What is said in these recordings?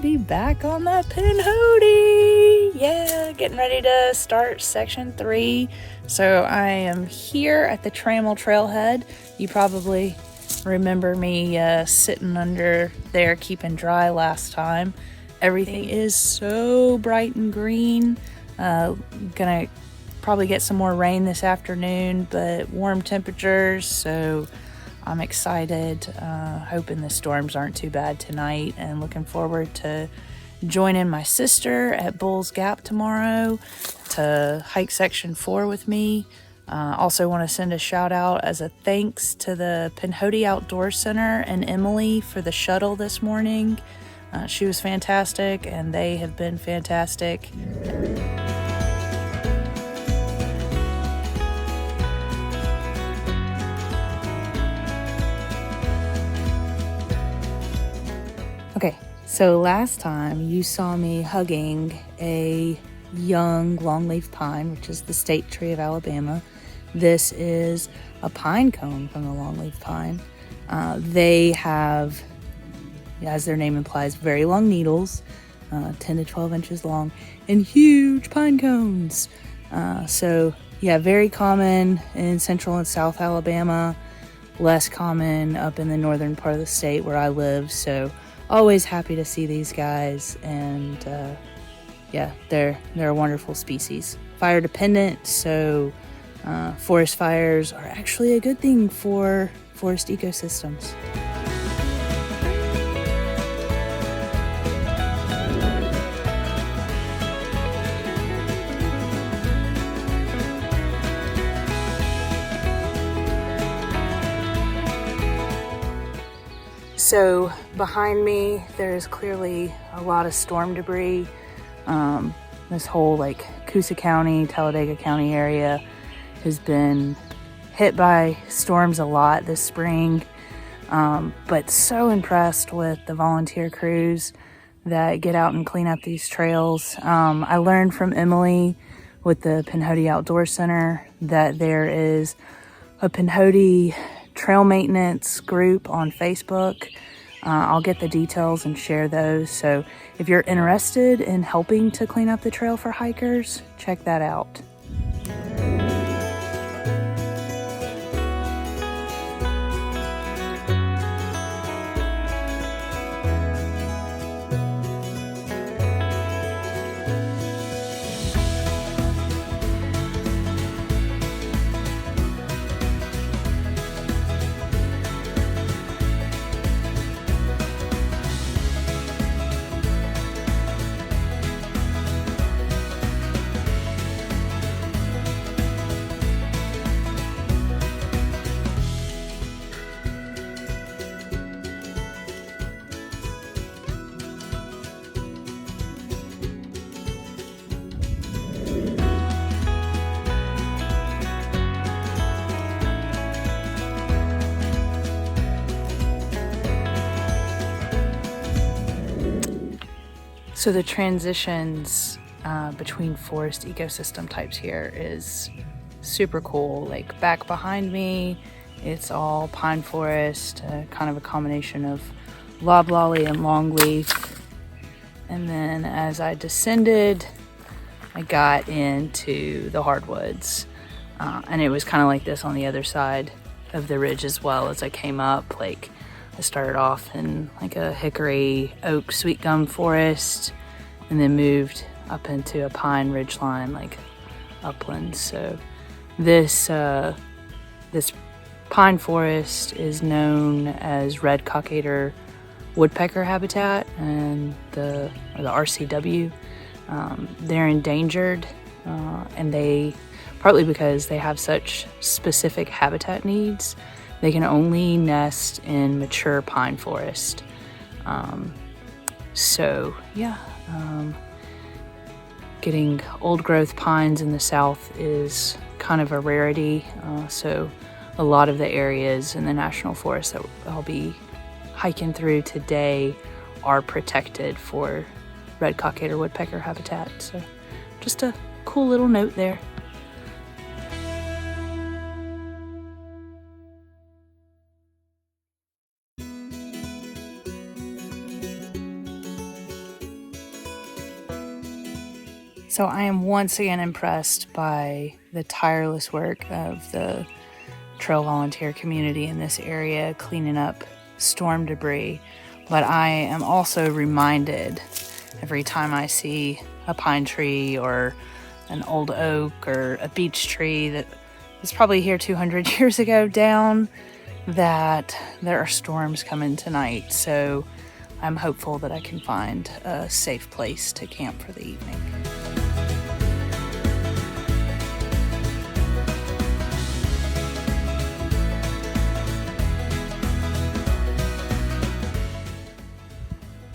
everybody, back on the Pinhoti. Yeah, getting ready to start section 3. So I am here at the Trammel Trailhead. You probably remember me sitting under there keeping dry last time. Everything is so bright and green. Gonna probably get some more rain this afternoon, but warm temperatures, so I'm excited, hoping the storms aren't too bad tonight, and looking forward to joining my sister at Bull's Gap tomorrow to hike section 4 with me. Also want to send a shout out as a thanks to the Pinhoti Outdoor Center and Emily for the shuttle this morning. She was fantastic, and they have been fantastic. Okay, so last time you saw me hugging a young longleaf pine, which is the state tree of Alabama. This is a pine cone from the longleaf pine. They have, as their name implies, very long needles, 10 to 12 inches long, and huge pine cones. So yeah, very common in central and south Alabama, less common up in the northern part of the state where I live. So always happy to see these guys, and yeah, they're a wonderful species. Fire dependent, so forest fires are actually a good thing for forest ecosystems. So behind me, there's clearly a lot of storm debris. This whole Coosa County, Talladega County area has been hit by storms a lot this spring. But so impressed with the volunteer crews that get out and clean up these trails. I learned from Emily with the Pinhoti Outdoor Center that there is a Pinhoti trail maintenance group on Facebook. I'll get the details and share those. So if you're interested in helping to clean up the trail for hikers, check that out. So the transitions between forest ecosystem types here is super cool. Like back behind me, it's all pine forest, kind of a combination of loblolly and longleaf. And then as I descended, I got into the hardwoods. And it was kind of like this on the other side of the ridge as well. As I came up, I started off in a hickory oak sweet gum forest, and then moved up into a pine ridgeline, upland. So this pine forest is known as red cockaded woodpecker habitat, and the RCW. They're endangered, and they, partly because they have such specific habitat needs, they can only nest in mature pine forest. So yeah, getting old growth pines in the south is kind of a rarity. So a lot of the areas in the national forest that I'll be hiking through today are protected for red cockaded woodpecker habitat. So just a cool little note there. So I am once again impressed by the tireless work of the trail volunteer community in this area cleaning up storm debris. But I am also reminded every time I see a pine tree or an old oak or a beech tree that was probably here 200 years ago down, that there are storms coming tonight. So I'm hopeful that I can find a safe place to camp for the evening.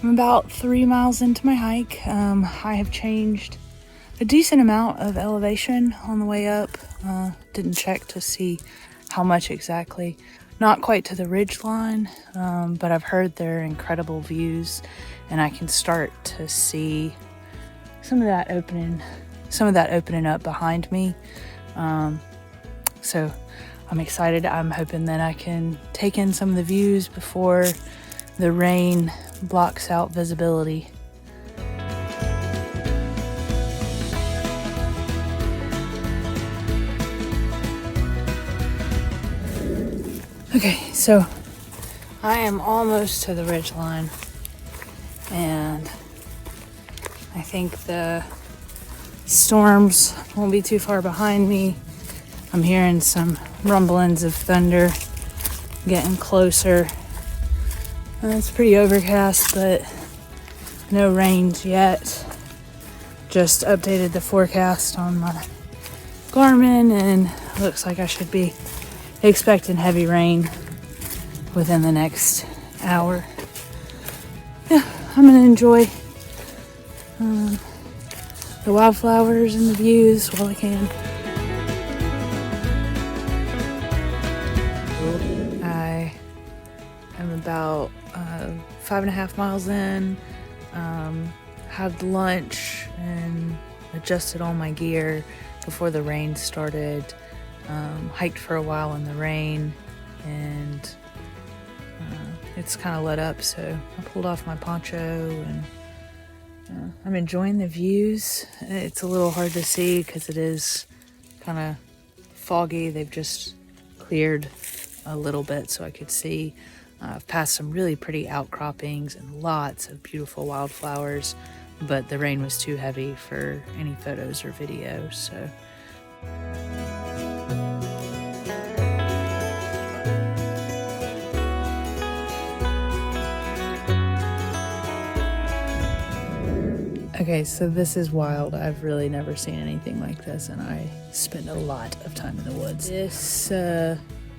I'm about 3 miles into my hike. I have changed a decent amount of elevation on the way up. Didn't check to see how much exactly. Not quite to the ridgeline, but I've heard there are incredible views, and I can start to see some of that opening up behind me. So I'm excited. I'm hoping that I can take in some of the views before the rain blocks out visibility. Okay, so I am almost to the ridgeline, and I think the storms won't be too far behind me. I'm hearing some rumblings of thunder getting closer. It's pretty overcast, but no rains yet. Just updated the forecast on my Garmin, and looks like I should be expecting heavy rain within the next hour. Yeah, I'm gonna enjoy the wildflowers and the views while I can. I am about 5.5 miles in. Had lunch and adjusted all my gear before the rain started. Hiked for a while in the rain, and it's kind of let up, so I pulled off my poncho, and I'm enjoying the views. It's a little hard to see because it is kind of foggy. They've just cleared a little bit so I could see. I've passed some really pretty outcroppings and lots of beautiful wildflowers, but the rain was too heavy for any photos or videos, so. Okay, so this is wild. I've really never seen anything like this, and I spend a lot of time in the woods. This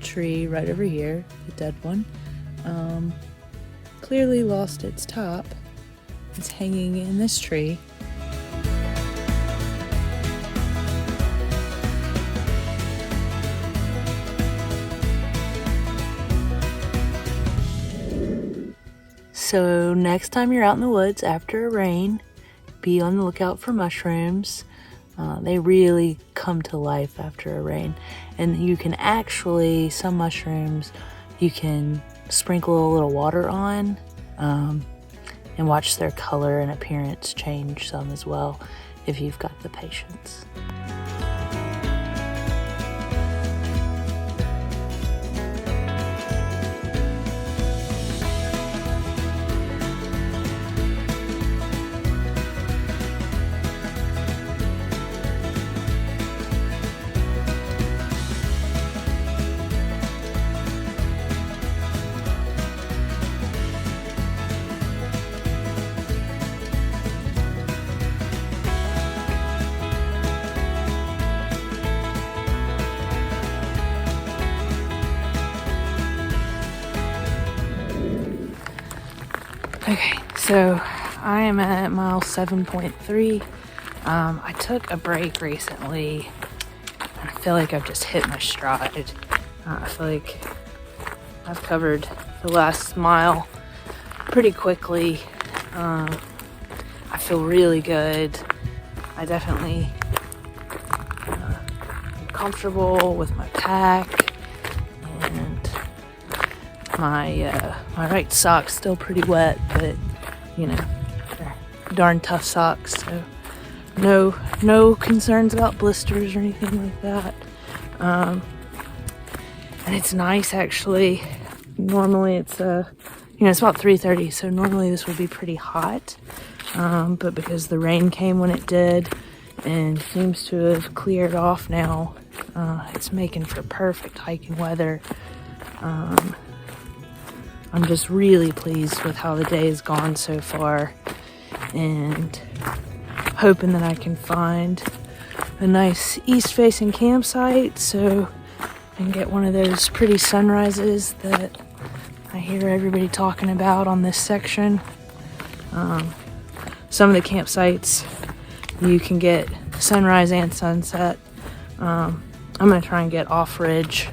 tree right over here, the dead one, clearly lost its top. It's hanging in this tree. So next time you're out in the woods after a rain, be on the lookout for mushrooms. They really come to life after a rain. And you can actually, some mushrooms, you can sprinkle a little water on and watch their color and appearance change some as well if you've got the patience. Okay, so I am at mile 7.3. I took a break recently, and I feel like I've just hit my stride. I feel like I've covered the last mile pretty quickly. I feel really good. I definitely am comfortable with my pack, and my right sock's still pretty wet, but you know, they're darn tough socks, so no concerns about blisters or anything like that. And it's nice actually. Normally it's it's about 3:30, so normally this would be pretty hot. But because the rain came when it did and seems to have cleared off now, it's making for perfect hiking weather. I'm just really pleased with how the day has gone so far, and hoping that I can find a nice east-facing campsite so I can get one of those pretty sunrises that I hear everybody talking about on this section. Some of the campsites you can get sunrise and sunset. I'm gonna try and get off ridge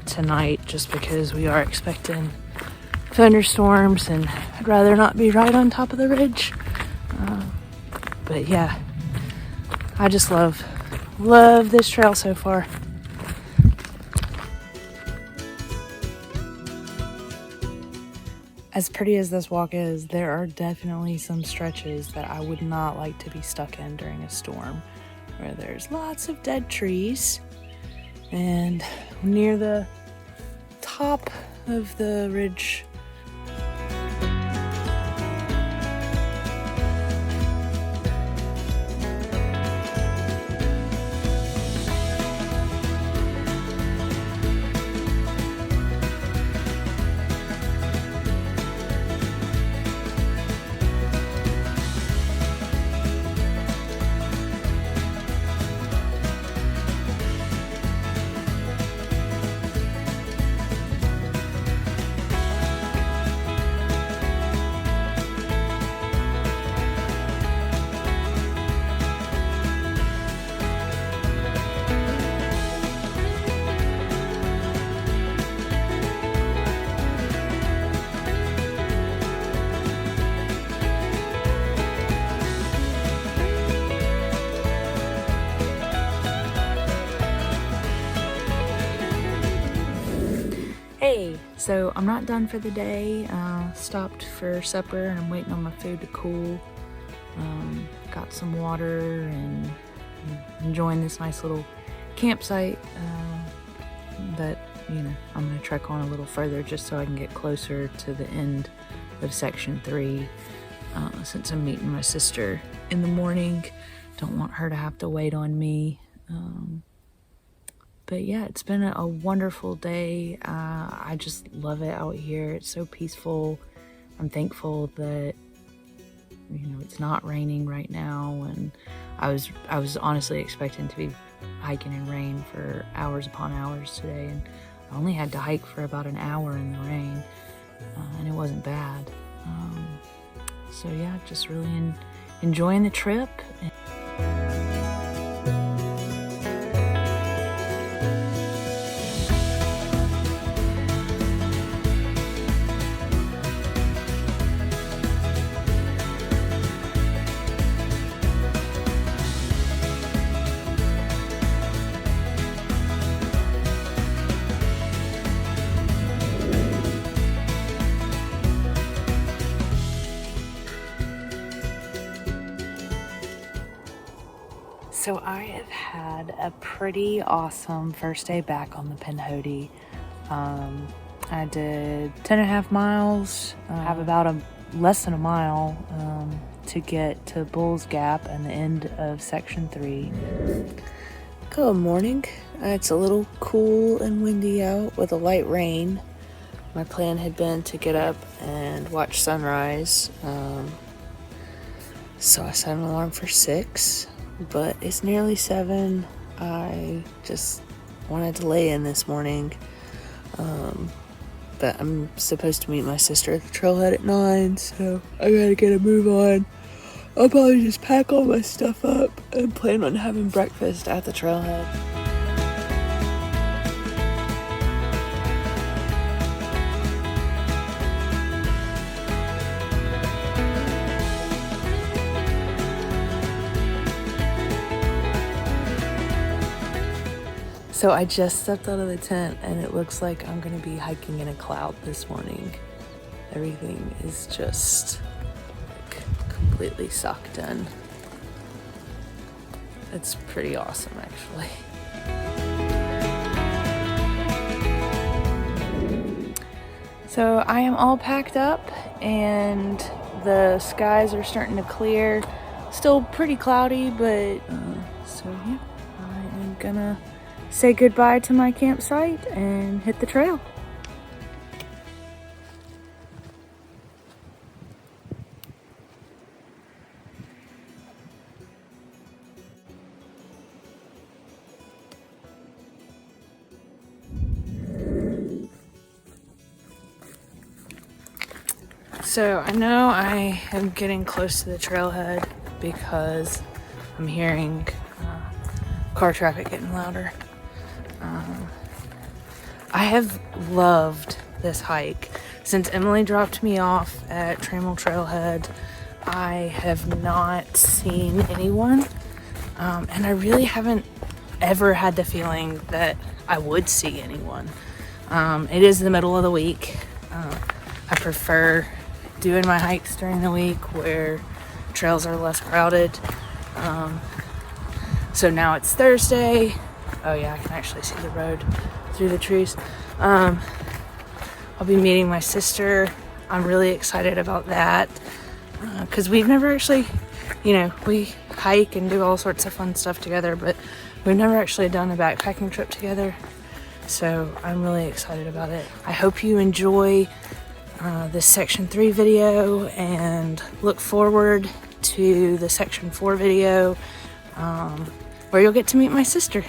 tonight just because we are expecting thunderstorms and I'd rather not be right on top of the ridge. But yeah, I just love this trail so far. As pretty as this walk is, there are definitely some stretches that I would not like to be stuck in during a storm, where there's lots of dead trees, and near the top of the ridge Hey, so I'm not done for the day. Stopped for supper and I'm waiting on my food to cool. Got some water and enjoying this nice little campsite that, I'm gonna trek on a little further just so I can get closer to the end of section 3. Since I'm meeting my sister in the morning, don't want her to have to wait on me. But yeah, it's been a wonderful day. I just love it out here. It's so peaceful. I'm thankful that it's not raining right now, and I was honestly expecting to be hiking in rain for hours upon hours today, and I only had to hike for about an hour in the rain, and it wasn't bad. So yeah, just really enjoying the trip. So I have had a pretty awesome first day back on the Pinhoti. I did 10.5 miles, have about less than a mile to get to Bull's Gap and the end of section 3. Good morning. It's a little cool and windy out with a light rain. My plan had been to get up and watch sunrise. So I set an alarm for 6. But it's nearly 7. I just wanted to lay in this morning. But I'm supposed to meet my sister at the trailhead at 9, so I gotta get a move on. I'll probably just pack all my stuff up and plan on having breakfast at the trailhead. So I just stepped out of the tent and it looks like I'm gonna be hiking in a cloud this morning. Everything is just completely sucked in. It's pretty awesome, actually. So I am all packed up and the skies are starting to clear. Still pretty cloudy, but so yeah, I am gonna say goodbye to my campsite and hit the trail. So I know I am getting close to the trailhead because I'm hearing car traffic getting louder. I have loved this hike. Since Emily dropped me off at Trammell Trailhead, I have not seen anyone, and I really haven't ever had the feeling that I would see anyone. It is the middle of the week. I prefer doing my hikes during the week where trails are less crowded. So now it's Thursday. Oh yeah, I can actually see the road through the trees. I'll be meeting my sister. I'm really excited about that because we've never actually, we hike and do all sorts of fun stuff together, but we've never actually done a backpacking trip together. So I'm really excited about it. I hope you enjoy this section 3 video and look forward to the section 4 video where you'll get to meet my sister.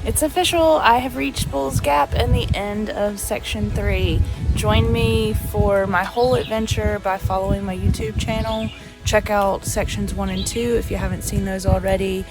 It's official, I have reached Bull's Gap and the end of section 3. Join me for my whole adventure by following my YouTube channel. Check out sections 1 and 2 if you haven't seen those already.